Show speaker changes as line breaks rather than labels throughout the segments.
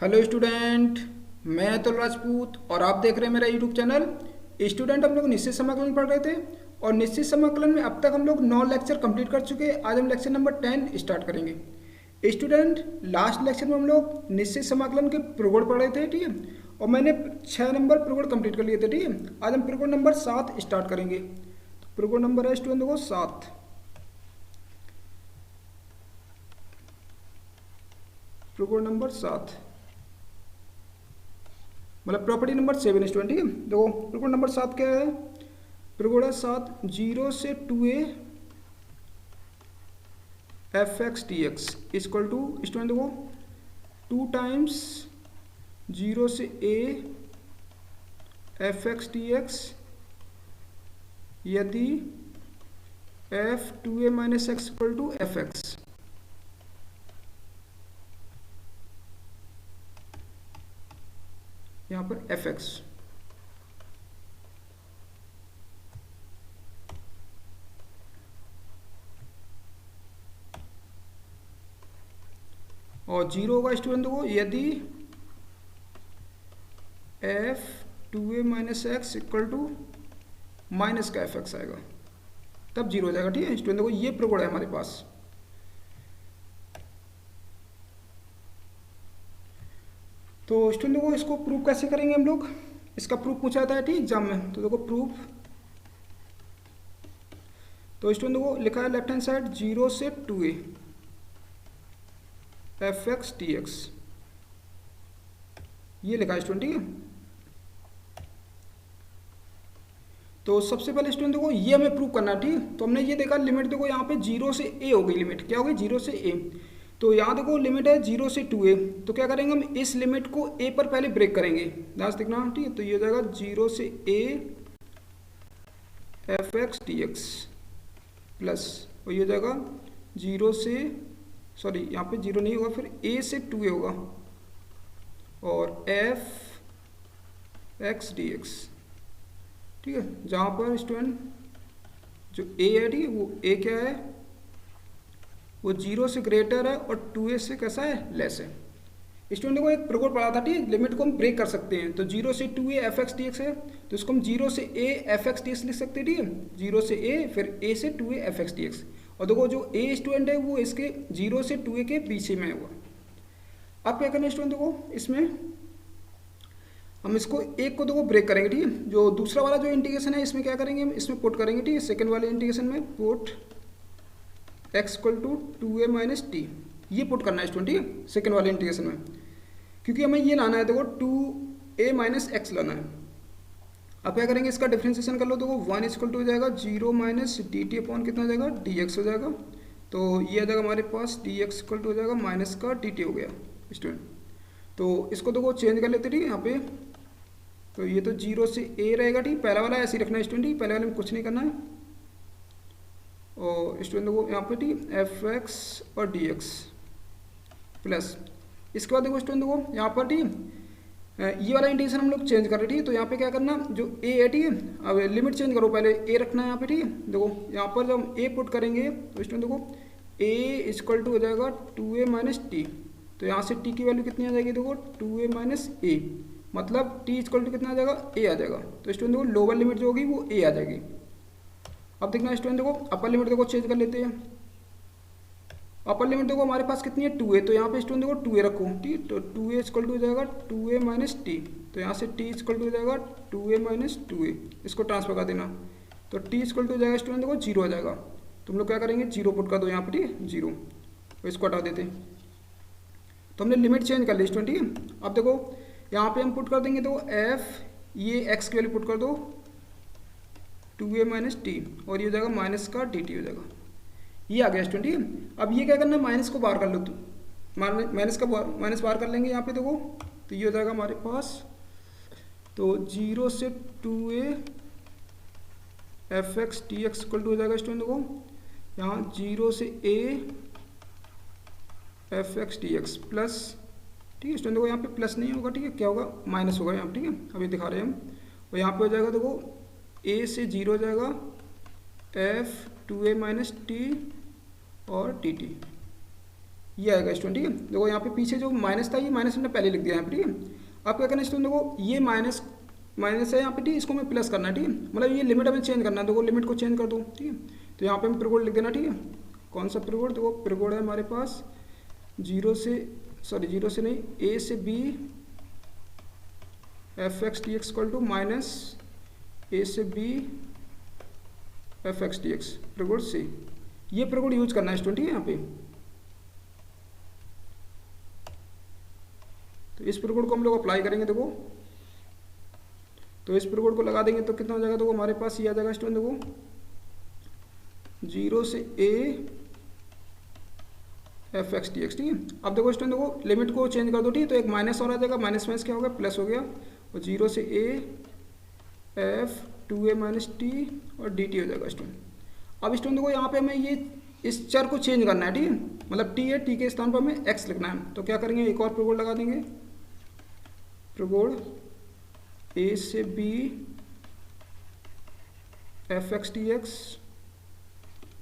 Hello student, मैं अतुल राजपूत और आप देख रहे हैं मेरा यूट्यूब चैनल। स्टूडेंट, हम लोग निश्चित समाकलन पढ़ रहे थे और निश्चित समाकलन में अब तक हम लोग 9 लेक्चर कंप्लीट कर चुके हैं। आज हम लेक्चर नंबर 10 स्टार्ट करेंगे। स्टूडेंट, लास्ट लेक्चर में हम लोग निश्चित समाकलन के प्रगुण पढ़ रहे थे, ठीक है, और मैंने 6 नंबर प्रगुण कंप्लीट कर लिए थे, ठीक है। आज हम प्रगुण नंबर 7 स्टार्ट करेंगे। तो प्रगुण नंबर है स्टूडेंट देखो 7। प्रगुण नंबर 7 मतलब प्रॉपर्टी नंबर 7 स्टूडेंट, ठीक है। देखो प्रगुण नंबर 7 क्या है। प्रगुण है 7, 0 से 2a f x t x equal to student देखो 2 टाइम्स 0 से a f x t x यदि f 2a minus x equal to f x. यहाँ पर एफ एक्स और 0 होगा स्टूडेंट देखो यदि f 2a minus x equal to minus का एफ एक्स आएगा, तब 0 हो जाएगा, ठीक है स्टूडेंट। देखो ये प्रगुण है हमारे पास। तो स्टूडेंट देखो इसको प्रूफ कैसे करेंगे हम लोग। इसका प्रूफ पूछा था, ठीक, एग्जाम में। तो देखो प्रूफ, तो स्टूडेंट देखो लिखा है लेफ्ट हैंड साइड 0 से 2a f x t x, ये लिखा है स्टूडेंट, ठीक है। तो सबसे पहले स्टूडेंट देखो ये हमें प्रूव करना है, ठीक। तो हमने ये देखा लिमिट देखो यहाँ पे 0 से a हो गई। लिमिट क्या हो गई? 0 से a। तो यहाँ देखो लिमिट है 0 से 2a। तो क्या करेंगे हम इस लिमिट को a पर पहले ब्रेक करेंगे। ध्यान से देखना, ठीक है। तो ये हो जाएगा 0 से a f x t x plus, और ये हो जाएगा 0 से, सॉरी यहाँ पे 0 नहीं होगा, फिर a से 2a होगा और एफ एक्स डी एक्स, ठीक है। जहाँ पर स्टूडेंट जो a है, ठीक है, वो a क्या है, वो 0 से ग्रेटर है और 2a से कैसा है, लेस है। स्टूडेंट को एक प्रगुण पढ़ा था, ठीक, लिमिट को हम ब्रेक कर सकते हैं। तो 0 से 2a f x t x है, तो इसको हम 0 से a f x t x लिख सकते हैं, ठीक है। 0 से a फिर a से 2a f x t x. और देखो जो a स्टूडेंट है वो इसके 0 से 2a के पीछे में होगा। अब क्या करना है स्टूडेंट, देखो इसमें हम इसको एक को देखो ब्रेक करेंगे, ठीक है। जो दूसरा वाला जो इंटीग्रेशन है इसमें क्या करेंगे हम, इसमें पुट करेंगे, ठीक है। सेकंड वाले इंटीग्रेशन में put x equal to 2a minus t, ये पुट करना है स्टूडेंट, ठीक है, सेकंड वाले इंटीग्रेशन में। क्योंकि हमें ये लाना है, देखो 2a माइनस एक्स लाना है। अब क्या करेंगे, इसका डिफ्रेंसिएशन कर लो। देखो 1 इक्वल टू हो जाएगा 0 माइनस डी टी अपॉन कितना हो जाएगा, डी एक्स हो जाएगा। तो ये आ जाएगा हमारे पास डी एक्स इक्वल टू हो जाएगा माइनस का डी टी हो गया स्टूडेंट। तो इसको देखो चेंज कर लेते, ठीक है, यहाँ पे। तो ये तो 0 से a रहेगा, ठीक, पहला वाला ऐसे ही रखना है स्टूडेंट, ठीक, पहले वाले में कुछ नहीं करना है। और स्टूडेंट देखो यहाँ पे, ठीक, एफ एक्स और डी एक्स प्लस, इसके बाद देखो स्टूडेंट देखो यहाँ पर, ठीक, ये वाला इंटीग्रेशन हम लोग चेंज कर रहे हैं, ठीक। तो यहाँ पे क्या करना, जो a है, ठीक है, अब लिमिट चेंज करो, पहले a रखना है यहाँ पे, ठीक है। देखो यहाँ पर जब हम a पुट करेंगे तो स्टूडेंट देखो a इक्वल टू हो जाएगा 2a माइनस टी। तो यहाँ से t की वैल्यू कितनी आ जाएगी, देखो 2a माइनस a, मतलब t इक्वल टू कितना आ जाएगा, a आ जाएगा। तो स्टूडेंट देखो लोअर लिमिट जो होगी वो a आ जाएगी। अब देखना स्टूडेंट देखो अपर लिमिट देखो चेंज कर लेते हैं। अपर लिमिट देखो हमारे पास कितनी है, 2a। तो यहाँ पे स्टूडेंट देखो 2a रखो, ठीक। तो 2a इक्वल टू हो जाएगा 2a माइनस टी। तो यहाँ से t इक्वल टू हो जाएगा 2a माइनस 2a, इसको ट्रांसफर कर देना। तो t इक्वल टू हो जाएगा स्टूडेंट देखो 0 आ जाएगा। तुम लोग क्या करेंगे, 0 पुट कर दो यहाँ पर, ठीक है, 0। तो इसको हटा देते। तो हमने लिमिट चेंज कर ली स्टूडेंट, ठीक है। अब देखो यहाँ पे हम पुट कर देंगे, तो f ये x की वैल्यू पुट कर दो 2a माइनस टी, और ये हो जाएगा माइनस का dt हो जाएगा। ये आ गया स्टूडेंट, ठीक है। अब ये क्या करना है, माइनस को बाहर कर लो। तो माइनस बाहर कर लेंगे यहाँ पे देखो, तो ये हो जाएगा हमारे पास, तो 0 से 2a f x t x equal to हो जाएगा स्टूडेंट देखो यहाँ 0 से a f x t x plus, ठीक है स्टूडेंट देखो यहाँ पे प्लस नहीं होगा, ठीक है, क्या होगा, माइनस होगा यहाँ पे, ठीक है, अभी दिखा रहे हैं हम। और यहाँ पे हो जाएगा देखो a से 0 हो जाएगा एफ 2a माइनस टी और टी टी, ये आएगा स्टूडेंट, ठीक है। देखो यहाँ पे पीछे जो माइनस था ये माइनस हमने पहले लिख दिया यहाँ पे, ठीक है। अब क्या करना है स्टूडेंट, देखो ये माइनस माइनस है यहाँ पे, ठीक है, इसको मैं प्लस करना है, ठीक है। मतलब ये लिमिट हमें चेंज करना है, देखो लिमिट को चेंज कर दो, ठीक है। तो यहाँ पे हम प्रीकोड लिख देना, ठीक है। कौन सा प्रीकोड, देखो प्रीकोड है हमारे पास जीरो से नहीं, ए से b f x t x equal to minus a से b f x t x, प्रीकोड सी। ये प्रीकोड यूज करना है स्टूडेंट, ठीक है यहाँ पे। तो इस प्रीकोड को हम लोग अप्लाई करेंगे, देखो तो इस प्रीकोड को लगा देंगे तो कितना हो जाएगा, देखो हमारे पास ये आ जाएगा स्टूडेंट, देखो जीरो से a f x t x, ठीक है। अब देखो स्टूडेंट, देखो लिमिट को चेंज कर दो, ठीक है। तो एक माइनस और आ जाएगा, माइनस माइनस क्या हो गया, प्लस हो गया, और जीरो से a F two a minus T और डी टी हो जाएगा स्टूडेंट। अब स्टूडेंट देखो यहाँ पे हमें ये इस चर को चेंज करना है, ठीक है। मतलब टी है, टी के स्थान पर हमें एक्स लिखना है। तो क्या करेंगे, एक और प्रीकोड लगा देंगे, प्रीकोड ए से b f x t x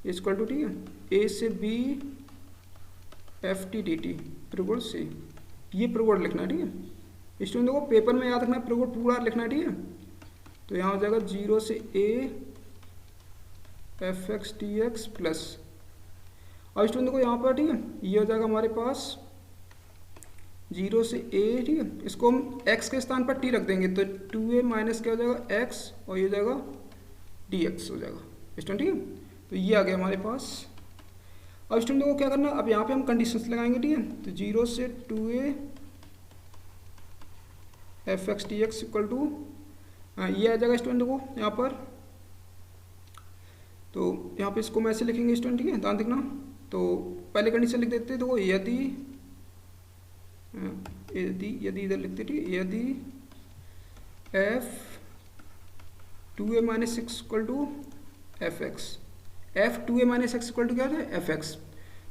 equal to, ठीक है, ए से b f t d t, प्रीकोड सी। ये प्रीकोड लिखना है, ठीक है। स्टूडेंट देखो पेपर में याद रखना है, प्रीकोड पूरा लिखना है, ठीक है। तो यहाँ हो जाएगा जीरो से a f x t x plus, और स्टूडेंट देखो यहाँ पर, ठीक है, ये हो जाएगा हमारे पास जीरो से ए, ठीक है। इसको हम एक्स के स्थान पर टी रख देंगे, तो टू ए माइनस क्या हो जाएगा एक्स, और ये हो जाएगा डी एक्स हो जाएगा स्टूडेंट, ठीक है। तो ये आ गया हमारे पास। अब स्टूडेंट को क्या करना, अब यहाँ पे हम कंडीशंस लगाएंगे, ठीक है। तो जीरो से two a f x t x equal to, ये आ जाएगा स्टूडेंट को यहाँ पर। तो यहाँ पे इसको मैं ऐसे लिखेंगे स्टूडेंट, ठीक है, ध्यान देखना। तो पहले कंडीशन लिख देते हैं, तो यदि इधर लिखते, ठीक है, यदि f two a minus x equal to f x, f two a minus x equal to क्या है, एफ एक्स।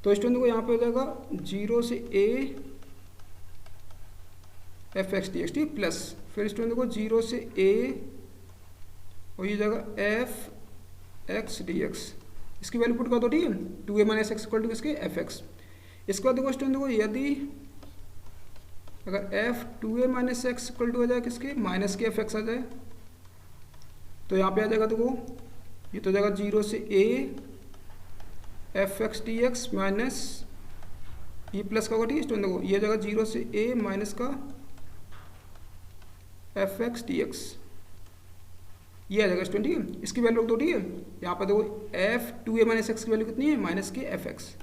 तो स्टूडेंट को यहाँ पे हो जाएगा जीरो से a f x d x, ठीक, प्लस फिर स्टूडेंट को जीरो से ए और ये जाएगा एफ एक्स डी एक्स। इसकी वैल्यू पुट कर दो, ठीक है, two a minus x equal to किसके, एफ एक्स। इसके बाद देखो स्टूडेंट को यदि अगर f two a minus x equal to हो जाए किसके, माइनस के एफ एक्स आ जाए, तो यहाँ पे आ जाएगा, देखो ये तो जाएगा जीरो से a f x d x minus ये प्लस का होगा, ठीक है स्टूडेंट। देखो ये जाएगा जीरो से ए माइनस का एफ एक्स डी एक्स, ये आ जाएगा स्टूडेंट, ठीक है। इसकी वैल्यू रख दो, ठीक है। यहाँ पर देखो F two a minus x की वैल्यू कितनी है, माइनस के एफ एक्स,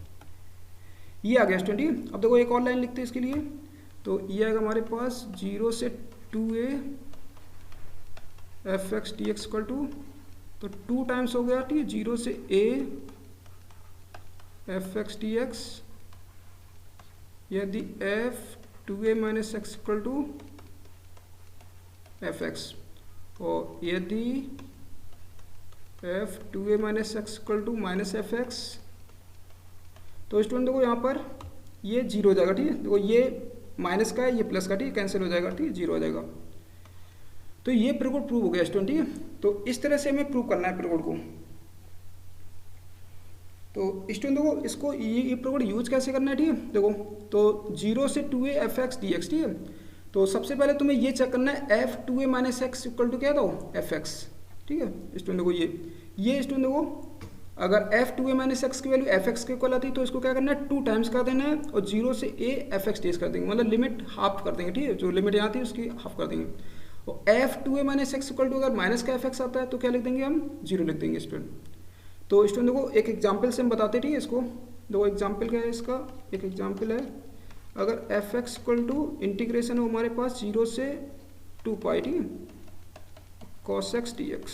ये आ गया स्टूडेंट, ठीक है। अब देखो एक और लाइन लिखते हैं इसके लिए, तो ये आएगा हमारे पास जीरो से two a f x d x equal to, तो टू टाइम्स हो गया, ठीक है, जीरो से a f x d x यदि f two a minus x equal to f x, और यदि f two a minus x equal to minus f x, तो स्टूडेंट देखो यहाँ पर ये जीरो हो जाएगा, ठीक है। देखो ये माइनस का है, ये प्लस का, ठीक है, कैंसिल हो जाएगा, ठीक है, जीरो हो जाएगा। तो ये प्रीकोड प्रूव हो गया स्टूडेंट, ठीक है। तो इस तरह से हमें प्रूव करना है प्रीकोड को। तो स्टूडेंट देखो इसको ये प्रीकोड यूज कैसे करना है, ठीक है। देखो तो जीरो से two a f x d x, ठीक है। तो सबसे पहले तुम्हें ये चेक करना है f two a minus x equal to क्या दो, एफ एक्स, ठीक है स्टूडेंट। देखो ये स्टूडेंट देखो अगर f two a minus x की वैल्यू एफ एक्स के इक्वल आती है तो इसको क्या करना है, टू टाइम्स कर देना है, और जीरो से a f x d x कर देंगे, मतलब लिमिट हाफ कर देंगे, ठीक है। जो लिमिट यहाँ थी उसकी हाफ कर देंगे। और f two a minus x equal to अगर माइनस का एफ एक्स आता है तो क्या लिख देंगे, हम जीरो लिख देंगे स्टूडेंट। तो स्टूडेंट देखो एक एग्जाम्पल से हम बताते, ठीक है इसको। देखो एग्जाम्पल क्या है इसका, एक एग्जाम्पल है, अगर f x equal to integration हो हमारे पास जीरो से टू पाई, ठीक है, cos x d x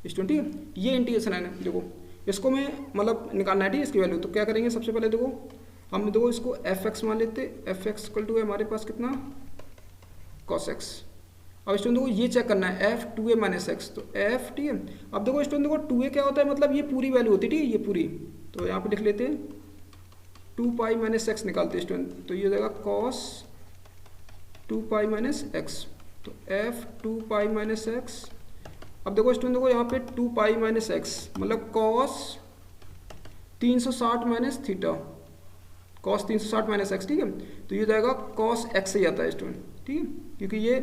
student, ठीक है। ये इंटीग्रेशन है, देखो इसको मैं मतलब निकालना है, ठीक है, इसकी वैल्यू। तो क्या करेंगे, सबसे पहले देखो हम देखो इसको एफ एक्स मान लेते, एफ एक्स इक्वल टू है हमारे पास कितना, कॉस एक्स। अब स्टूडेंट देखो ये चेक करना है f two a minus x, तो एफ, ठीक है। अब देखो स्टूडेंट देखो टू ए क्या होता है, मतलब ये पूरी वैल्यू होती है, ठीक है, ये पूरी। तो यहाँ पे लिख लेते हैं टू पाई माइनस एक्स निकालते हैं स्टूडेंट, तो ये हो जाएगा cos two pi minus x, तो f two pi minus x. अब देखो स्टूडेंट देखो यहाँ पे टू पाई माइनस एक्स मतलब cos 360 minus theta, cos 360 minus x, ठीक है। तो ये जाएगा कॉस एक्स ही आता है स्टूडेंट, ठीक है, क्योंकि ये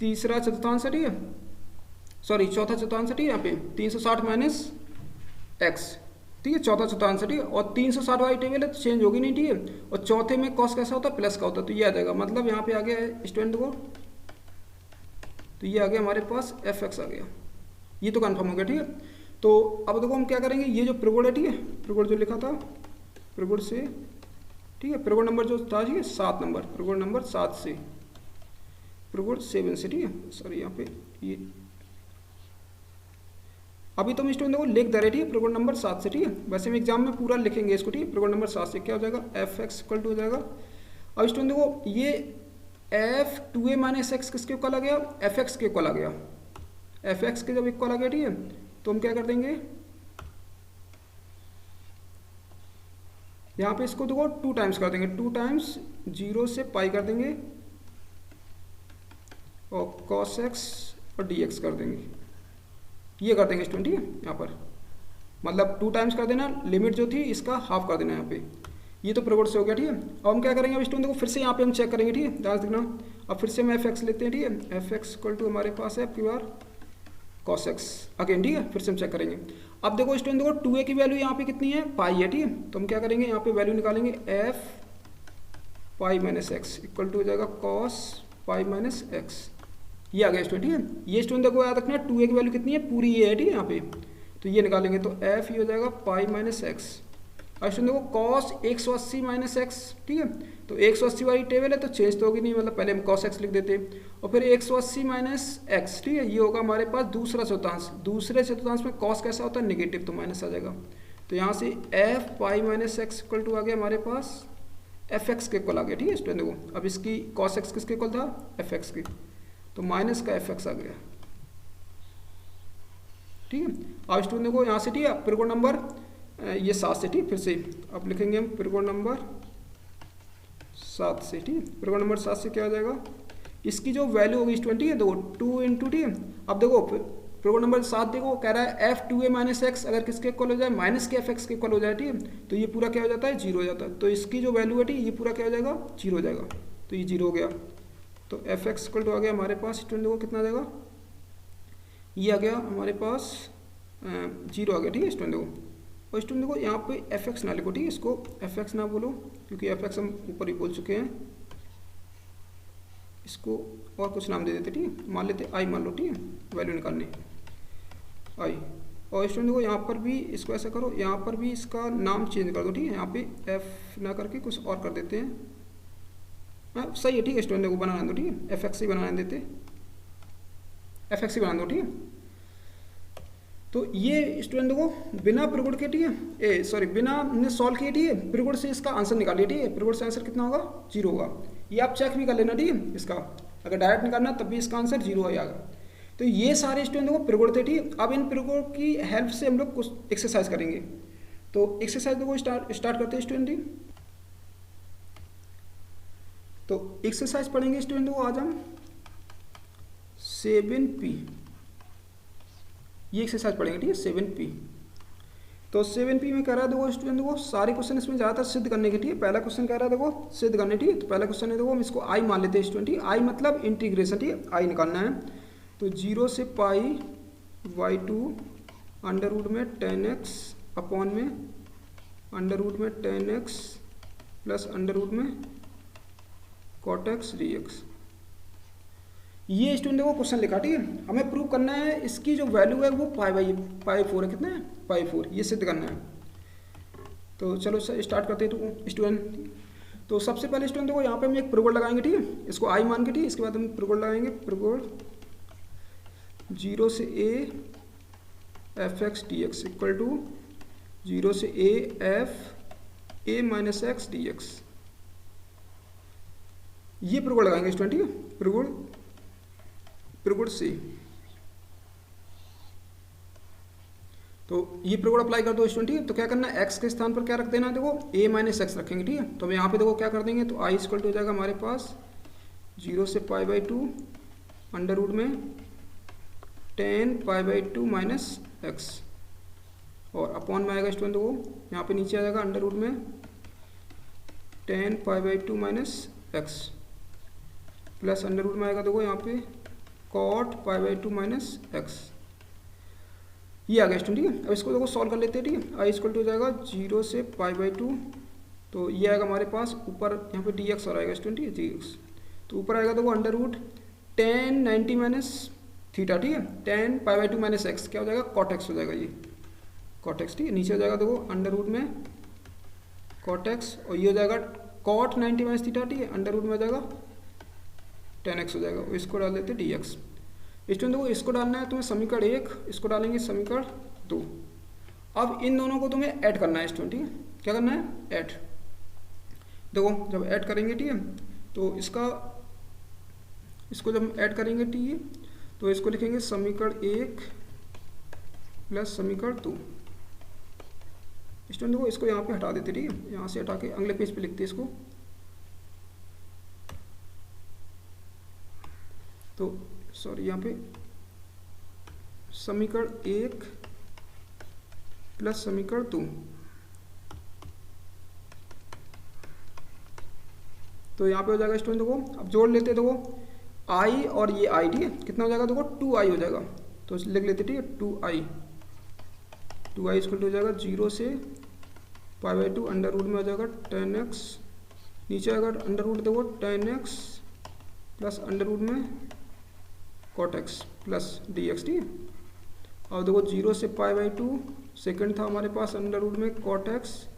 तीसरा चतुर्थांश है, ठीक है, सॉरी चौथा चतुर्थांश है, ठीक है, यहाँ पे 360 माइनस एक्स, ठीक है, चौथा चतुर्थांश है, ठीक है, और 360 वाली टेबल है तो चेंज होगी नहीं, ठीक है, और चौथे में कॉस कैसा होता है, प्लस का होता है, तो ये आ जाएगा, मतलब यहाँ पे आ गया स्टूडेंट को, तो ये आ गया हमारे पास एफ एक्स आ गया, ये तो कन्फर्म हो गया, ठीक है। तो अब देखो हम क्या करेंगे, ये जो प्रगुण है, ठीक है, प्रगुण जो लिखा था प्रगुण से, ठीक है, प्रगुण नंबर जो था, ठीक है 7 नंबर, प्रगुण नंबर 7 से, प्रगुण 7 से, ठीक है, सॉरी यहाँ पे ये अभी तो हम स्टूडेंट देखो लिख दे रहे, ठीक है, प्रगुण नंबर 7 से, ठीक है, वैसे हम एग्जाम में पूरा लिखेंगे इसको, ठीक है, प्रगुण नंबर 7 से क्या हो जाएगा, एफ एक्स इक्वल टू हो जाएगा। अब स्टूडेंट देखो ये एफ 2a माइनस एक्स किसके इक्वल आ गया, एफ एक्स के इक्वल आ गया, एफ एक्स के जब इक्वल आ गया, ठीक है, तो हम क्या कर देंगे, यहाँ पे इसको देखो 2 टाइम्स कर देंगे, 2 टाइम्स 0 से पाई कर देंगे और कॉस एक्स और डी एक्स कर देंगे, ये कर देंगे स्टूडेंट, ठीक है, यहाँ पर मतलब 2 टाइम्स कर देना, लिमिट जो थी इसका हाफ कर देना यहाँ पे, ये तो प्रगुण से हो गया, ठीक है। अब हम क्या करेंगे, अब स्टूडेंट देखो फिर से यहाँ पे हम चेक करेंगे, ठीक है, ध्यान देखना, अब फिर से हम एफ एक्स लेते हैं, ठीक है, एफ एक्स इक्वल टू हमारे पास है आपकी बार कॉस एक्स अगेन, ठीक है, फिर से हम चेक करेंगे। अब देखो स्टूडेंट देखो 2a की वैल्यू यहाँ पे कितनी है, पाई है, ठीक है, तो हम क्या करेंगे यहाँ पे वैल्यू निकालेंगे, f pi minus x equal to हो जाएगा कॉस पाई माइनस एक्स, ये आ गया स्टूडेंट, ठीक है। ये स्टूडेंट देखो याद रखना 2a की वैल्यू कितनी है, पूरी ये है, ठीक है, यहाँ पे तो ये निकालेंगे, तो एफ ये हो जाएगा पाई माइनस एक्स। अब स्टूडेंट देखो कॉस 180 माइनस एक्स, ठीक है, तो 180 वाली टेबल है तो चेंज तो होगी नहीं, मतलब पहले हम कॉस एक्स लिख देते और फिर 180 माइनस एक्स, ठीक है, ये होगा हमारे पास दूसरा चतुर्थांश, दूसरे चतुर्थांश में कॉस कैसा होता है, नेगेटिव, तो माइनस आ जाएगा, तो यहाँ से f pi minus x equal to आ गया हमारे पास एफ एक्स के इक्वल आ गया, ठीक है स्टूडेंट देखो, अब इसकी कॉस एक्स किसके इक्वल था, एफ एक्स की, तो माइनस का एफ एक्स आ गया, ठीक है। अब स्टूडेंट देखो यहाँ से, ठीक है, प्रगुण नंबर ये 7 से, ठीक, फिर से अब लिखेंगे हम प्रगुण नंबर 7 से, ठीक, प्रगुण नंबर 7 से क्या हो जाएगा, इसकी जो वैल्यू होगी स्टूडेंट, ठीक है, देखो 2 इंटू, ठीक है, अब देखो प्रगुण नंबर 7 देखो कह रहा है एफ 2a माइनस एक्स अगर किसके इक्वल हो जाए, माइनस के एफ एक्स के इक्वल हो जाए, ठीक है, तो ये पूरा क्या हो जाता है, 0 हो जाता है, तो इसकी जो वैल्यू है, ठीक, ये पूरा क्या हो जाएगा, 0 हो जाएगा, तो ये 0 हो गया, तो एफ एक्स इक्वल टू आ गया हमारे पास स्टूडेंट देखो कितना आ जाएगा, ये आ गया हमारे पास 0 आ गया, ठीक है स्टूडेंट देखो। और स्टूडेंट देखो यहाँ पे एफ एक्स ना लिखो, ठीक है, इसको एफ एक्स ना बोलो क्योंकि एफ एक्स हम ऊपर ही बोल चुके हैं, इसको और कुछ नाम दे देते, ठीक है, मान लेते आई मान लो, ठीक है, वैल्यू निकालने आई। और स्टूडेंट देखो यहाँ पर भी इसको ऐसा करो, यहाँ पर भी इसका नाम चेंज कर दो, ठीक है, यहाँ पे एफ ना करके कुछ और कर देते हैं, हाँ सही है, ठीक है स्टूडेंट देखो बनाना दो, ठीक है, एफ एक्स ही बनाने देते, एफ एक्स ही बना दो, ठीक है। तो ये स्टूडेंट देखो बिना प्रगुण के, ठीक है, सॉरी बिना हमने सॉल्व किए, ठीक है, प्रगुण से इसका आंसर निकालिए, ठीक है, प्रगुण से आंसर कितना होगा, 0 होगा, ये आप चेक भी कर लेना, ठीक है, इसका अगर डायरेक्ट निकालना तब भी इसका आंसर 0 आएगा। तो ये सारे स्टूडेंट देखो प्रगुण थे, ठीक है। अब इन प्रगुण की हेल्प से हम लोग कुछ एक्सरसाइज करेंगे, तो एक्सरसाइज देखो स्टार्ट करते हैं स्टूडेंट, तो एक्सरसाइज पढ़ेंगे स्टूडेंट देखो आज हम 7p, ये एक्सरसाइज पढ़ेंगे, ठीक है, 7p। तो 7p में कह रहा है देखो स्टूडेंट देखो सारे क्वेश्चन इसमें ज़्यादातर सिद्ध करने के, ठीक है, पहला क्वेश्चन कह रहा है देखो सिद्ध करने, ठीक है, तो पहला क्वेश्चन है देखो हम इसको आई मान लेते हैं स्टूडेंट, ठीक है, आई मतलब इंटीग्रेशन, ठीक है, आई निकालना है, तो 0 से पाई y2 अंडर रूट में 10x अपॉन में अंडर रूट में 10x प्लस अंडर रूट में cot x dx, ये स्टूडेंट देखो क्वेश्चन लिखा, ठीक है, हमें प्रूव करना है इसकी जो वैल्यू है वो पाई 4 है, कितना है, पाई 4, ये सिद्ध करना है। तो चलो स्टार्ट करते हैं तो स्टूडेंट, तो सबसे पहले स्टूडेंट देखो यहाँ पे हम एक प्रगुण लगाएंगे, ठीक है, इसको आई मान के, ठीक है, इसके बाद हम प्रगुण लगाएंगे, प्रगुण 0 से a f x d x equal to 0 से a f a minus x d x, ये प्रगुण लगाएंगे स्टूडेंट, ठीक है, प्रगुण से, तो ये प्रगुण अप्लाई कर दो स्टूडेंट, ठीक है, तो क्या करना है x के स्थान पर क्या रख देना है, देखो a माइनस एक्स रखेंगे, ठीक है, तो हम यहाँ पे देखो क्या कर देंगे, तो i इक्वल टू हो जाएगा हमारे पास 0 से पाई बाई 2 अंडर रूट में 10 पाई बाई 2 माइनस एक्स, और अपॉन में आएगा स्टूडेंट देखो यहाँ पे नीचे आ जाएगा अंडर रूट में ten pi by two minus x plus under root में आएगा देखो यहाँ पे cot pi by two minus x. ये आ गया स्टूडेंट, ठीक है। अब इसको देखो सॉल्व कर लेते हैं, ठीक है। आई इक्वल टू हो जाएगा 0 से पाई बाई टू, तो ये आएगा हमारे पास ऊपर यहाँ पे डी एक्स और आएगा स्टूडेंट, ठीक है, जी एक्स। तो ऊपर आएगा देखो अंडर रूट 10 90 माइनस थीटा, ठीक है, 10 pi by two minus x क्या हो जाएगा कॉट एक्स हो जाएगा, ये कॉट एक्स, ठीक है। नीचे हो जाएगा देखो अंडर रूट में कॉट एक्स और ये हो जाएगा कॉट 90 माइनस थीटा, ठीक है, अंडर रूट में हो जाएगा 10x हो जाएगा। इसको डाल देते डी एक्स। स्टूडेंट देखो इसको डालना है तुम्हें समीकरण 1, इसको डालेंगे समीकरण 2। अब इन दोनों को तुम्हें ऐड करना है स्टूडेंट, ठीक है। क्या करना है? ऐड। देखो जब ऐड करेंगे, ठीक है, तो इसको जब ऐड करेंगे, ठीक है, तो इसको लिखेंगे समीकरण 1 प्लस समीकरण 2। स्टूडेंट देखो इसको यहाँ पे हटा देते, ठीक है, यहाँ से हटा के अगले पेज पे लिखते हैं इसको। तो सॉरी यहाँ पे समीकरण 1 प्लस समीकरण 2, तो यहाँ पे हो जाएगा स्टूडेंट देखो, अब जोड़ लेते देखो i और ये i, ठीक है, कितना हो जाएगा देखो 2i हो जाएगा, तो लिख लेते, ठीक है, 2i इसको हो जाएगा 0 से pi by two under root में हो जाएगा 10x, नीचे आएगा अंडर रूट देखो 10x प्लस अंडर रूट में cot x plus d x, ठीक है। और देखो 0 से पाई बाई टू, सेकेंड था हमारे पास अंडर रूट में कॉट एक्स,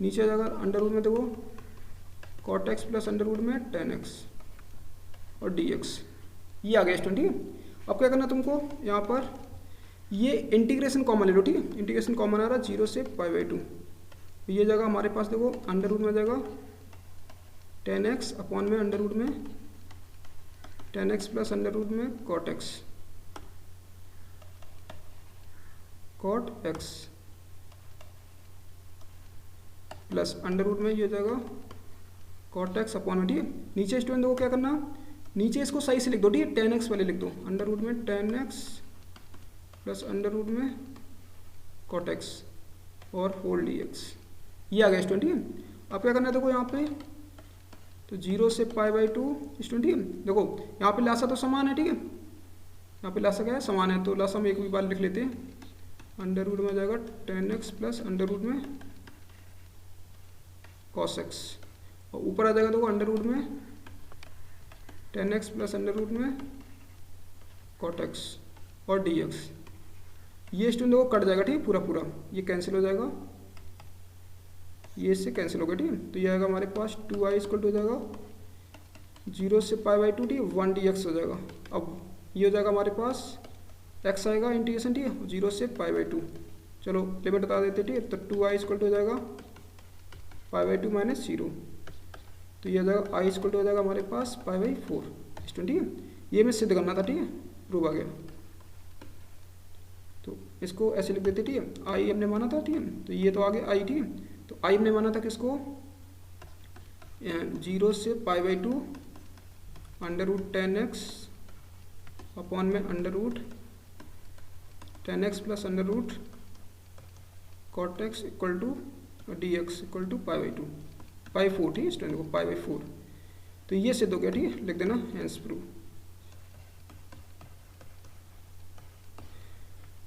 नीचे आ जाएगा अंडर रूट में देखो cot x plus under root में 10x और डी एक्स। ये आ गया स्टूडेंट, ठीक है। अब क्या करना तुमको, यहाँ पर ये इंटीग्रेशन कॉमन ले लो, ठीक है, इंटीग्रेशन कॉमन आ रहा है 0 से पाई बाई टू, ये जगह हमारे पास देखो अंडर रूट में जाएगा 10x अपॉन में अंडर रूट में 10x प्लस अंडर रूट में cot x plus under root में ये हो जाएगा कॉट एक्स अपॉन में, ठीक है। नीचे स्टूडेंट देखो क्या करना, नीचे इसको सही से लिख दो, ठीक है, 10x पहले लिख दो, अंडर रूट में 10x प्लस अंडर रूट में कॉट एक्स और होल डी एक्स। ये आ गया स्टूडेंट, ठीक है। अब क्या करना है देखो यहाँ पे, तो 0 से पाई बाई टू स्टूडेंट, ठीक है, देखो यहाँ पे लासा तो समान है, ठीक है, यहाँ पे लासा क्या है, समान है, तो लासा हम एक भी बार लिख लेते हैं, अंडर रूट में जाएगा 10x प्लस अंडर रूट में cos x और ऊपर आ जाएगा देखो अंडर रूट में 10x प्लस अंडर रूट में cot x और dx। ये स्टूडेंट देखो कट जाएगा, ठीक है, पूरा पूरा ये कैंसिल हो जाएगा, ये इससे कैंसिल होगा, ठीक है। तो ये आएगा हमारे पास 2i इक्वल टू हो जाएगा 0 से पाई बाई टू, ठीक है, 1 dx हो जाएगा। अब ये हो जाएगा हमारे पास x आएगा इंटीग्रेशन, ठीक है, 0 से पाई बाई टू, चलो लिमिट बता देते, ठीक है। तो 2i इक्वल टू हो जाएगा पाई बाई टू माइनस 0, तो ये हो जाएगा i इक्वल टू हो जाएगा हमारे पास पाई बाई 4 स्टूडेंट, ठीक है। ये मैं सिद्ध करना था, ठीक है, प्रूव आ गया, तो इसको ऐसे लिख देते, ठीक है, i हमने माना था, ठीक है, तो ये तो आगे i, ठीक है, तो i हमने माना था किसको, 0 से pi by two under root 10x upon में under root 10x plus under root cot x equal to d x equal to pi by two, pi 4, ठीक है स्टूडेंट को, पाई बाई 4। तो ये सिद्ध हो गया, ठीक है, लिख देना हेंस प्रूव।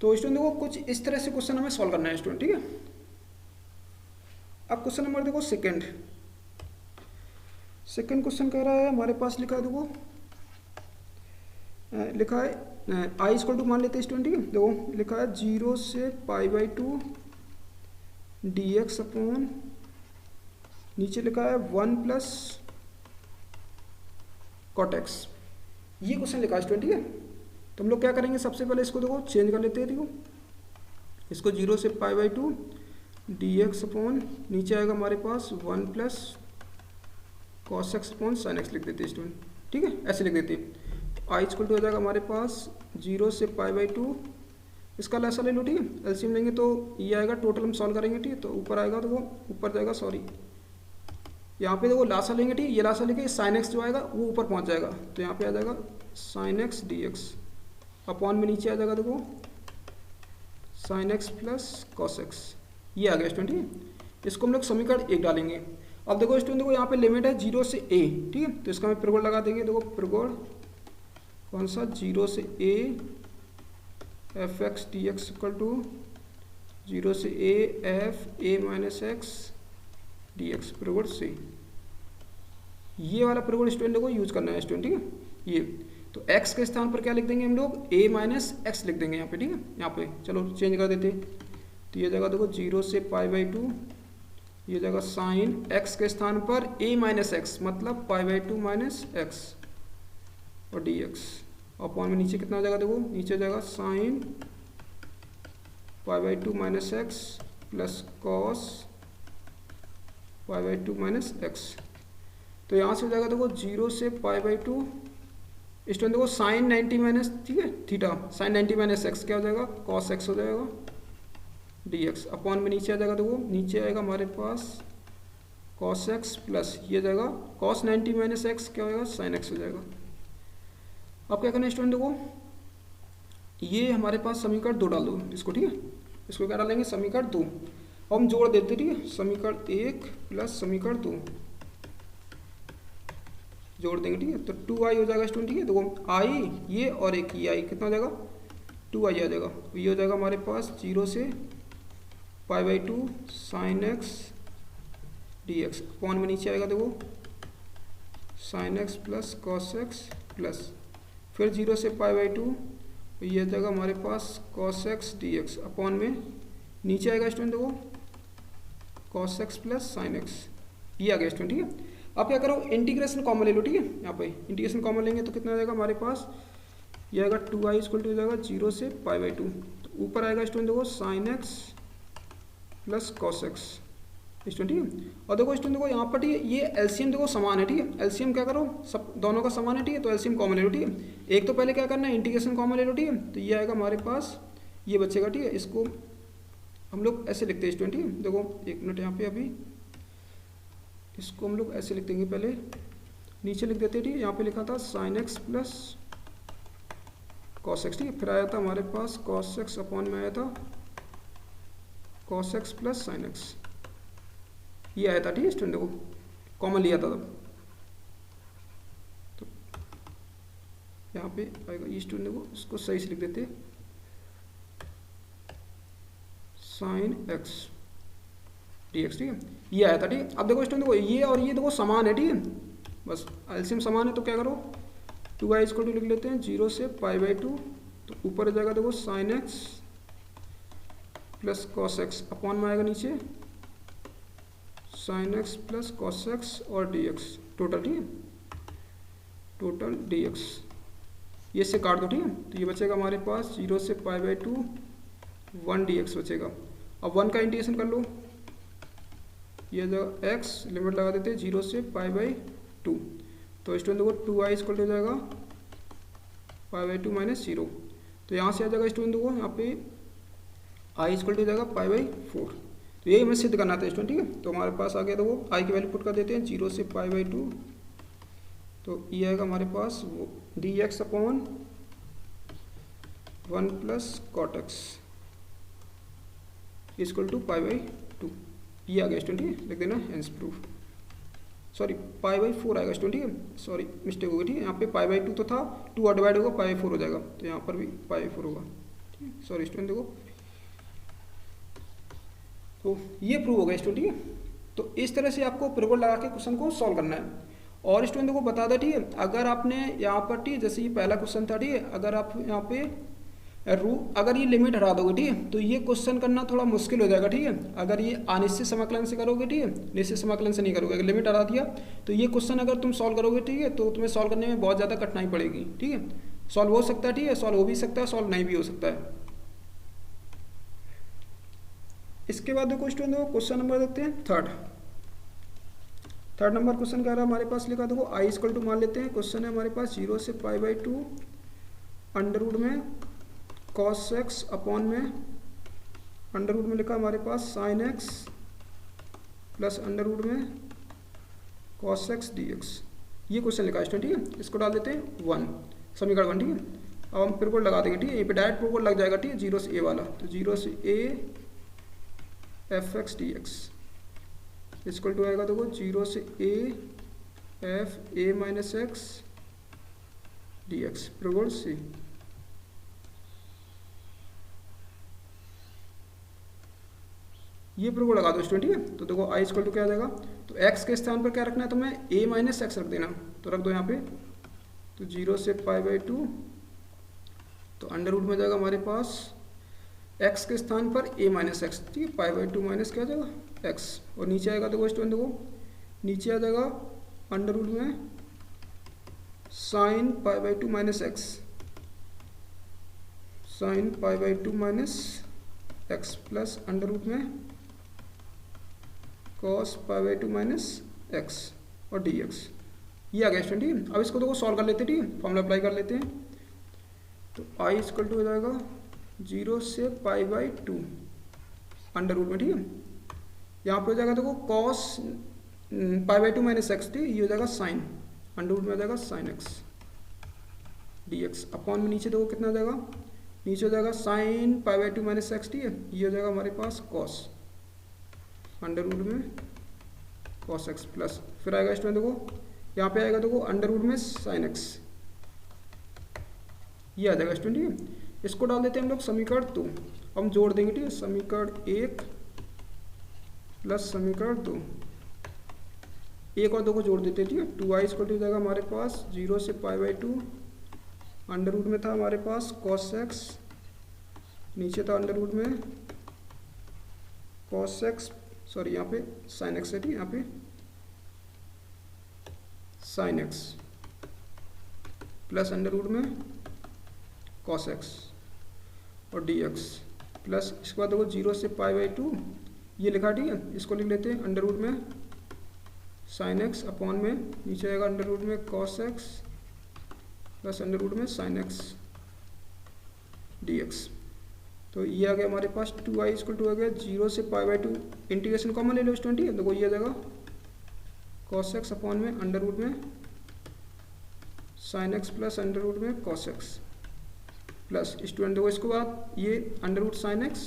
तो स्टूडेंट देखो कुछ इस तरह से क्वेश्चन हमें सॉल्व करना है स्टूडेंट, ठीक है। अब क्वेश्चन नंबर देखो सेकंड क्वेश्चन कह रहा है हमारे पास, लिखा है देखो, लिखा है आई इक्वल टू मान लेते हैं स्टूडेंट, ठीक है, देखो लिखा है 0 से pi by to d x upon, नीचे लिखा है 1 प्लस कॉट एक्स। ये क्वेश्चन लिखा है स्टूडेंट, ठीक है। तो हम लोग क्या करेंगे, सबसे पहले इसको देखो चेंज कर लेते हैं, देखो इसको 0 से pi by to d x upon, नीचे आएगा हमारे पास 1 plus cos x upon sine x लिख देते हैं स्टूडेंट, ठीक है, ऐसे लिख देते हैं। तो आई इक्वल टू हो जाएगा हमारे पास 0 से पाई बाई टू, इसका लासा ले लो, ठीक है, एलसीएम लेंगे तो ये आएगा, टोटल हम सॉल्व करेंगे, ठीक है, तो ऊपर आएगा तो वो ऊपर जाएगा, सॉरी यहाँ पे देखो लासा लेंगे, ठीक है, ये लासा लेके साइन एक्स जो आएगा वो ऊपर पहुँच जाएगा, तो यहाँ पे आ जाएगा sign x d x upon में नीचे आ जाएगा देखो sign x plus cos x. ये आ गया स्टूडेंट, इसको हम लोग समीकरण 1 डालेंगे। अब देखो स्टूडेंट, देखो यहाँ पे लिमिट है 0 से a, ठीक है, तो इसका मैं प्रगुण लगा देंगे। देखो प्रगुण कौन सा, 0 से a f x d x equal to 0 से a f a minus x d x, प्रगुण से। ये वाला प्रगुण स्टूडेंट को यूज करना है स्टूडेंट, ठीक है। ये तो x के स्थान पर क्या लिख देंगे हम लोग, a माइनस एक्स लिख देंगे यहाँ पे, ठीक है। यहाँ पे चलो चेंज कर देते, तो ये जगह देखो 0 से π/2, ये जगह साइन x के स्थान पर a माइनस एक्स मतलब π/2 माइनस एक्स और dx, अपॉन में नीचे कितना हो जाएगा, देखो नीचे जाएगा sine π/2 minus x plus cos π/2 minus x. तो यहाँ से हो जाएगा देखो 0 से π/2 स्टूडेंट देखो साइन 90 माइनस, ठीक है, थीटा साइन 90 माइनस एक्स क्या हो जाएगा, कॉस एक्स हो जाएगा dx, अपॉन में नीचे आ जाएगा, देखो नीचे आएगा हमारे पास कॉस एक्स प्लस ये जाएगा कॉस 90 माइनस एक्स क्या होगा, साइन एक्स हो जाएगा। अब क्या करना है स्टूडेंट, देखो ये हमारे पास समीकरण 2 डाल दो इसको, ठीक है, इसको क्या डालेंगे, समीकरण 2, और हम जोड़ देते, ठीक है, समीकरण 1 प्लस समीकरण 2 जोड़ देंगे, ठीक है, तो 2i हो जाएगा स्टूडेंट, ठीक है। देखो i ये और एक ये i कितना हो जाएगा, 2i आ जाएगा। ये हो जाएगा हमारे पास 0 से π/2 साइन एक्स dx, अपॉन में नीचे आएगा देखो sign x plus cos x plus फिर 0 से π/2, ये आ जाएगा हमारे पास कॉस एक्स dx, अपॉन में नीचे आएगा स्टूडेंट देखो cos x plus sine x, ये आ गया स्टूडेंट, ठीक है। अब क्या करो, इंटीग्रेशन कॉमन ले लो, ठीक है, यहाँ पे इंटीग्रेशन कॉमन लेंगे तो कितना आ जाएगा हमारे पास, ये आएगा 2i इक्वल टू हो जाएगा 0 से π/2, तो ऊपर आएगा स्टूडेंट देखो sign x plus cos x student, ठीक है। और देखो स्टूडेंट देखो यहाँ पर, ठीक है, ये एलसीएम देखो समान है, ठीक है, एलसीएम क्या करो, सब दोनों का समान है, ठीक है, तो एलसीएम कॉमन ले लो, ठीक है। एक तो पहले क्या करना है, इंटीग्रेशन कॉमन ले लो, ठीक है, तो ये आएगा हमारे पास, ये बचेगा, ठीक है, इसको हम लोग ऐसे लिखते हैं स्टूडेंट, ठीक है। देखो एक मिनट यहाँ पे, अभी इसको हम लोग ऐसे लिख देंगे, पहले नीचे लिख देते हैं, ठीक है, यहाँ पे लिखा था sign x plus cos x, ठीक है, फिर आया था हमारे पास कॉस एक्स, अपॉन में आया था cos x plus sine x, ये आया था, ठीक है स्टूडेंट, देखो कॉमन लिया था तब, तो यहाँ पे आएगा ये स्टूडेंट, देखो इसको सही से लिख देते साइन एक्स dx, ठीक है, ये आया था, ठीक है। अब देखो स्टूडेंट देखो ये और ये देखो समान है, ठीक है, बस एलसीएम समान है, तो क्या करो 2i इसको लिख लेते हैं 0 से π/2, तो ऊपर आ जाएगा देखो sign x plus cos x, upon में आएगा नीचे sign x plus cos x और dx टोटल, ठीक है, टोटल dx, ये से काट दो, ठीक है, तो ये बचेगा हमारे पास 0 से π/2 1 dx बचेगा। अब 1 का इंटीग्रेशन कर लो, ये जो x लिमिट लगा देते हैं 0 से π/2, तो स्टूडेंट देखो 2i इक्वल हो जाएगा π/2 माइनस 0, तो यहाँ से आ जाएगा स्टूडेंट देखो यहाँ पे i इक्वल हो जाएगा π/4, तो यही हमें सिद्ध करना था स्टूडेंट, ठीक है। तो हमारे पास आ गया, देखो i की वैल्यू पुट कर देते हैं 0 से π/2, तो ये आएगा हमारे पास वो dx upon 1 plus cot x equal to π/2, ये आ गया स्टूडेंट, ठीक है, लिख देना हेंस प्रूफ, सॉरी π/4 आएगा स्टूडेंट, ठीक है, सॉरी मिस्टेक हो गई, ठीक है, यहाँ पे π/2 तो था, 2 और डिवाइड होगा π/4 हो जाएगा, तो यहाँ पर भी π/4 होगा, ठीक है, सॉरी स्टूडेंट देखो, तो ये प्रूव हो गया स्टूडेंट, ठीक है। तो इस तरह से आपको प्रगुण लगा के क्वेश्चन को सॉल्व करना है। और स्टूडेंट देखो बता दें, ठीक है, अगर आपने यहाँ पर, ठीक है, जैसे ये पहला क्वेश्चन था, ठीक है, अगर आप यहाँ पे अगर ये लिमिट हटा दोगे, ठीक है, तो ये क्वेश्चन करना थोड़ा मुश्किल हो जाएगा, ठीक है। अगर ये अनिश्चित समाकलन से करोगे, ठीक है, निश्चित समाकलन से नहीं करोगे, अगर लिमिट हटा दिया तो ये क्वेश्चन अगर तुम सॉल्व करोगे, ठीक है, तो तुम्हें सॉल्व करने में बहुत ज़्यादा कठिनाई पड़ेगी, ठीक है। सॉल्व हो सकता है, ठीक है, सॉल्व हो भी सकता है, सॉल्व नहीं भी हो सकता है। इसके बाद देखो स्टूडेंट देखो क्वेश्चन नंबर देखते हैं थर्ड नंबर क्वेश्चन कह रहा है हमारे पास, लिखा देखो i इक्वल टू मान लेते हैं, क्वेश्चन है हमारे पास 0 से π/2 अंडर रूट में cos x अपॉन में अंडर रूट में लिखा हमारे पास sin x plus under root में cos x dx, ये क्वेश्चन लिखा है स्टूडेंट, ठीक है। इसको डाल देते हैं 1 समीकरण 1, ठीक है। अब हम प्रोकोड लगा देंगे, ठीक है, ये पे डायरेक्ट प्रोकोड लग जाएगा, ठीक है, 0 से a वाला, तो 0 से a f x dx equal to आएगा देखो 0 से a f a minus x d x प्रगुण सी। ये प्रगुण लगा दो स्टूडेंट, ठीक है। तो देखो आई इक्वल टू क्या आ जाएगा, तो एक्स के स्थान पर क्या रखना है तो मैं ए माइनस एक्स रख देना, तो रख दो यहाँ पे। तो 0 से पाई बाई 2, तो अंडर रूट में जाएगा हमारे पास एक्स के स्थान पर ए माइनस एक्स, ठीक है। पाई बाई 2 माइनस क्या आ जाएगा एक्स, और नीचे आएगा देखो स्टूडेंट देखो नीचे आ जाएगा अंडर रूट में sine pi by 2 minus x, sine pi by 2 minus x plus under root में cos pi by 2 minus x और डी एक्स। ये आ गया स्टूडेंट, ठीक है। अब इसको देखो सॉल्व कर लेते हैं, ठीक है, फॉर्मूला अप्लाई कर लेते हैं। तो आई इक्वल टू हो जाएगा 0 से पाई बाई 2 अंडर रूट में, ठीक है। यहाँ पे हो जाएगा देखो cos pi by 2 minus x, ठीक है। ये हो जाएगा साइन, अंडर रूट में हो जाएगा sign x d x upon में नीचे देखो कितना हो जाएगा, नीचे हो जाएगा sign pi by 2 minus x, ठीक है। ये हो जाएगा हमारे पास कॉस अंडर रूट में कॉस एक्स प्लस फिर आएगा स्टूडेंट देखो यहाँ पे आएगा देखो अंडर रूट में साइन एक्स, ये आ जाएगा स्टूडेंट, ठीक है। इसको डाल देते हैं हम लोग समीकरण 2, हम जोड़ देंगे, ठीक है। समीकरण 1 प्लस समीकरण 2, 1 और 2 को जोड़ देते हैं, ठीक है। 2i इक्वल टू हो जाएगा हमारे पास 0 से पाई बाई 2, अंडर रूट में था हमारे पास कॉस एक्स, नीचे था अंडर रूट में कॉस एक्स, सॉरी यहाँ पे साइन एक्स है, ठीक है। यहाँ पे sine x plus under root में कॉस एक्स और डी एक्स प्लस इसके बाद देखो 0 से पाई बाई 2 ये लिखा, ठीक है। इसको लिख लेते हैं अंडर रूट में साइन एक्स अपॉन में नीचे आएगा अंडर रूट में cos x plus under root में साइन एक्स डी एक्स। तो ये आ गया हमारे पास 2i इक्वल टू आ गया 0 से पाई बाई 2, इंटीग्रेशन कॉमन ले लो 20, देखो ये आ जाएगा कॉस एक्स अपॉन में अंडर रूट में sine x plus under root में कॉस एक्स प्लस स्टूडेंट देखो इसके बाद ये अंडर रूट साइन एक्स।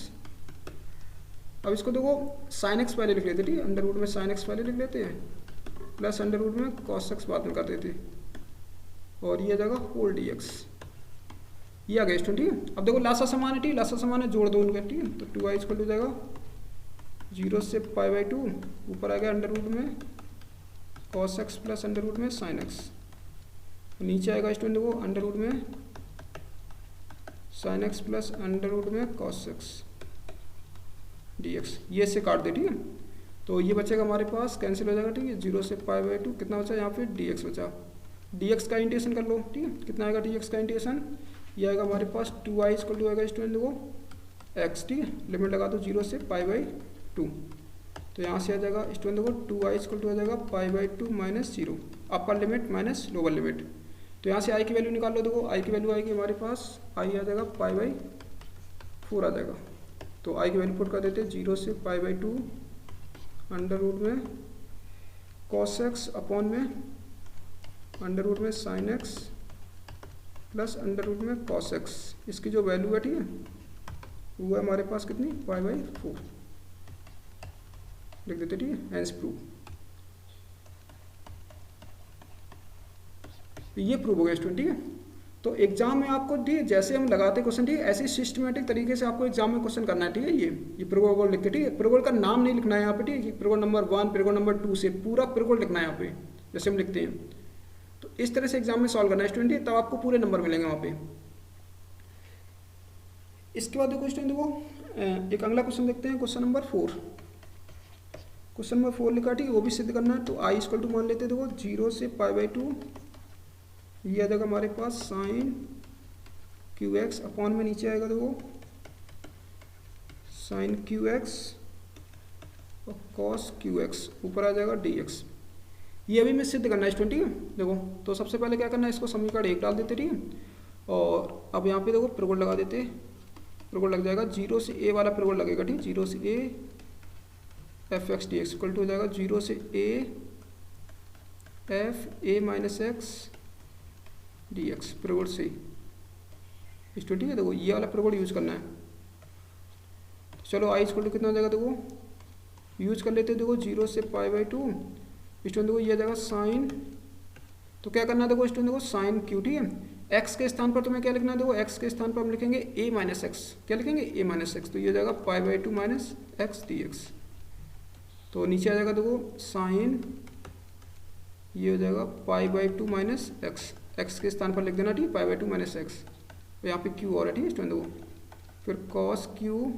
अब इसको देखो साइन एक्स पहले लिख लेते, ठीक है। अंडर रूट में साइन एक्स पहले लिख लेते हैं प्लस अंडर रूट में कॉस एक्स बाद में कर देते और ये आ जाएगा होल डी एक्स, ये आ गया स्टूडेंट, ठीक है। अब देखो लासा समान है, ठीक है, लासा समान है, जोड़ दो उनका, ठीक है। तो 2i इक्वल टू जाएगा 0 से पाई बाई 2, ऊपर आ गया अंडर रूट में cos x plus under root में साइन एक्स, नीचे आएगा स्टूडेंट देखो अंडर रूट में sine x plus under root में कॉस एक्स डी एक्स, ये से काट दे, ठीक है। तो ये बचेगा हमारे पास, कैंसिल हो जाएगा, ठीक है। 0 से पाई बाई 2 कितना बचा यहाँ पे डी एक्स बचा, डी एक्स का इंटीग्रेशन कर लो, ठीक है। कितना आएगा डी एक्स का इंटीग्रेशन, ये आएगा हमारे पास 2i इक्वल टू आएगा स्टूडेंट देखो एक्स, ठीक है। लिमिट लगा दो 0 से पाई बाई 2, तो यहाँ से आ जाएगा स्टूडेंट देखो 2i इक्वल टू आ जाएगा पाई by 2 minus 0, upper limit minus lower limit. तो यहाँ से i की वैल्यू निकाल लो, देखो i की वैल्यू आएगी हमारे पास i आ जाएगा पाई बाई 4 आ जाएगा। तो i की वैल्यू पुट कर देते हैं 0 से पाई बाई 2 अंडर रूट में कॉस एक्स अपॉन में अंडर रूट में sine x plus under root में कॉस एक्स, इसकी जो वैल्यू है, ठीक है, वो है हमारे पास कितनी पाई बाई 4 लिख देते, ठीक है। हेंस प्रूव, तो ये प्रूव हो गया स्टूडेंट, ठीक है। तो एग्जाम में आपको, ठीक है, जैसे हम लगाते क्वेश्चन, ठीक है, ऐसे सिस्टमेटिक तरीके से आपको एग्जाम में क्वेश्चन करना है, ठीक है। ये प्रोगोल लिख के, ठीक है, प्रोगोल का नाम नहीं लिखना है यहाँ पे, ठीक है। प्रोगोल नंबर 1 प्रोगोल नंबर 2 से पूरा प्रोगोल लिखना है यहाँ पे, जैसे हम लिखते हैं। तो इस तरह से एग्जाम में सॉल्व करना है स्टूडेंट, तब आपको पूरे नंबर मिलेंगे वहाँ पे। इसके बाद देखो स्टूडेंट देखो एक अगला क्वेश्चन देखते हैं, क्वेश्चन नंबर 4। क्वेश्चन नंबर 4 लिखा, ठीक है, वो भी सिद्ध करना है। तो i इक्वल टू मान लेते हैं देखो 0 से पाई बाई 2, ये आ जाएगा हमारे पास साइन क्यू एक्स अपॉन में नीचे आएगा देखो साइन क्यू एक्स और कॉस क्यू एक्स, ऊपर आ जाएगा डी एक्स। ये अभी मैं सिद्ध करना है स्टूडेंट, ठीक है। देखो तो सबसे पहले क्या करना है, इसको समीकरण 1 डाल देते, ठीक है। और अब यहाँ पे देखो प्रगुण लगा देते, प्रगुण लग जाएगा 0 से ए वाला प्रगुण लगेगा, ठीक, 0 से a f x d x equal to हो जाएगा 0 से a f a minus x d x प्रगुण से स्टूडेंट, ठीक है। देखो ये वाला प्रगुण यूज करना है। तो चलो आई इक्वल टू कितना हो जाएगा, देखो यूज कर लेते हैं, देखो 0 से π/2 स्टूडेंट देखो ये आ जाएगा साइन, तो क्या करना है देखो स्टूडेंट देखो साइन क्यू, ठीक है। एक्स के स्थान पर तुम्हें क्या लिखना है, देखो एक्स के स्थान पर हम लिखेंगे a माइनस एक्स, क्या लिखेंगे a माइनस एक्स, तो ये हो जाएगा π/2 माइनस एक्स डी एक्स। तो नीचे आ जाएगा देखो साइन, ये हो जाएगा π/2 माइनस एक्स, एक्स के स्थान पर लिख देना, ठीक, π/2 माइनस एक्स, तो यहाँ पे क्यू और है, ठीक है स्टूडेंट देखो, फिर कॉस क्यू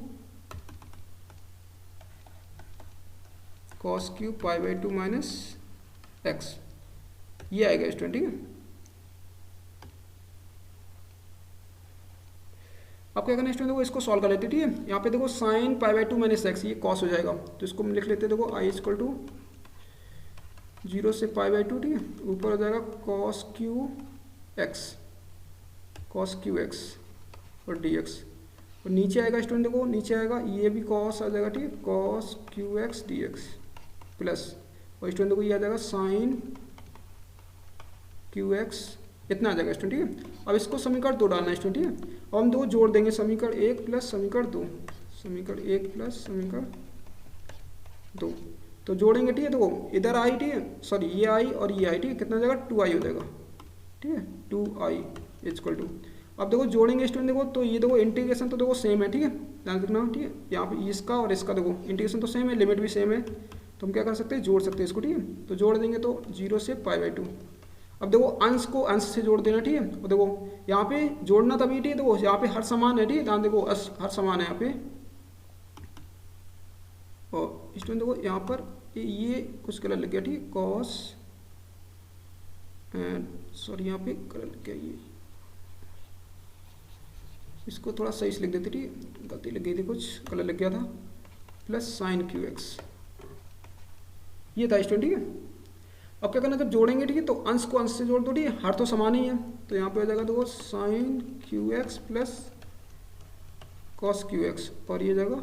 π/2 माइनस एक्स, ये आएगा स्टूडेंट, ठीक है। अब क्या करना है स्टूडेंट, देखो इसको सॉल्व कर लेते हैं, ठीक है। यहाँ पे देखो साइन π/2 माइनस एक्स, ये कॉस हो जाएगा, तो इसको हम लिख लेते हैं, देखो आई इक्वल टू 0 से π/2, ठीक है, ऊपर हो जाएगा कॉस क्यू एक्स और डी एक्स, और नीचे आएगा स्टूडेंट देखो, नीचे आएगा ये भी कॉस आ जाएगा, ठीक है, cos q x d x plus, और स्टूडेंट देखो ये आ जाएगा साइन क्यू एक्स, इतना आ जाएगा स्टूडेंट, ठीक है। अब इसको समीकरण 2 डालना है स्टूडेंट, ठीक है, और हम दो जोड़ देंगे, समीकरण 1 प्लस समीकरण 2, समीकरण 1 प्लस समीकरण 2, तो जोड़ेंगे, ठीक है। देखो इधर आई, ठीक है, सॉरी ये आई और ये आई, ठीक है, कितना हो जाएगा 2i हो जाएगा, ठीक है, 2i इक्वल टू, अब देखो जोड़ेंगे स्टूडेंट देखो, तो ये देखो इंटीग्रेशन तो देखो सेम है, ठीक है, ध्यान रखना, ठीक है, यहाँ पे इसका और इसका देखो इंटीग्रेशन तो सेम है, लिमिट भी सेम है, तो हम क्या कर सकते हैं, जोड़ सकते हैं इसको, ठीक है, तो जोड़ देंगे तो 0 से π/2। अब देखो अंश को अंश से जोड़ देना, ठीक है, और देखो यहाँ पे जोड़ना तभी, ठीक है, देखो यहाँ पे हर समान है, ठीक है, ध्यान देखो हर समान है यहाँ पे, और स्टूडेंट देखो यहाँ पर ये कुछ कलर लग गया, ठीक है, कॉस एंड सॉरी यहाँ पे कलर लग गया, ये इसको थोड़ा सही से लिख देते, ठीक है, गलती लग गई थी, कुछ कलर लग गया था, प्लस साइन क्यू एक्स, ये था स्टूडेंट, ठीक है। अब क्या करना, जब जोड़ेंगे, ठीक है, तो अंश को अंश से जोड़ दो, ठीक है, हर तो समान ही है, तो यहाँ पे हो जाएगा देखो sine q x plus cos q x, और ये जाएगा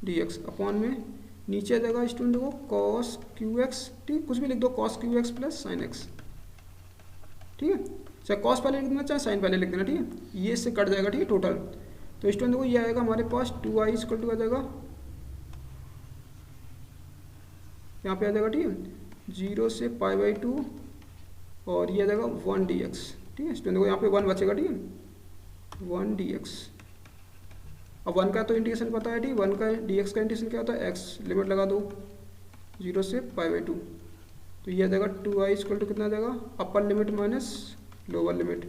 डी एक्स अपॉन में, नीचे आ जाएगा स्टूडेंट देखो कॉस क्यू एक्स, ठीक, कुछ भी लिख दो, cos q x plus sine x, ठीक है, चाहे कॉस पहले लिख देना चाहे साइन पहले लिख देना, ठीक है, ये इससे कट जाएगा, ठीक है, टोटल, तो स्टूडेंट देखो ये आएगा हमारे पास 2i इक्वल टू आ जाएगा, यहाँ पे आ जाएगा, ठीक है, 0 से π/2 और ये आ जाएगा 1 dx, ठीक है स्टूडेंट देखो यहाँ पे 1 बचेगा, ठीक है, 1 dx, अब 1 का तो इंटीग्रेशन पता है, ठीक, 1 का dx का इंटीग्रेशन क्या होता है, x, लिमिट लगा दो 0 से π/2, तो ये आ जाएगा 2i इक्वल टू कितना आ जाएगा, upper limit minus lower limit,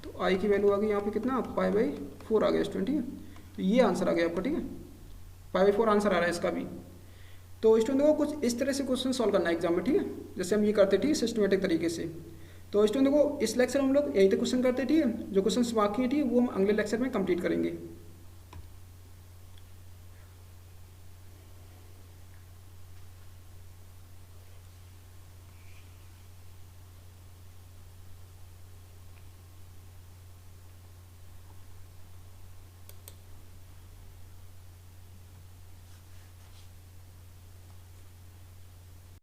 तो i की वैल्यू आ गई यहाँ पे कितना π/4 आ गया स्टूडेंट, ठीक है, तो ये आंसर आ गया आपका, ठीक है, π/4 आंसर आ रहा है इसका भी। तो स्टूडेंट देखो कुछ इस तरह से क्वेश्चन सॉल्व करना है एग्जाम में, ठीक है, जैसे हम ये करते, ठीक है, सिस्टमेटिक तरीके से। तो स्टूडेंट देखो इस लेक्चर में हम लोग यही तक क्वेश्चन करते, ठीक है, जो क्वेश्चन बाकी है, ठीक है, वो हम अगले लेक्चर में कंप्लीट करेंगे।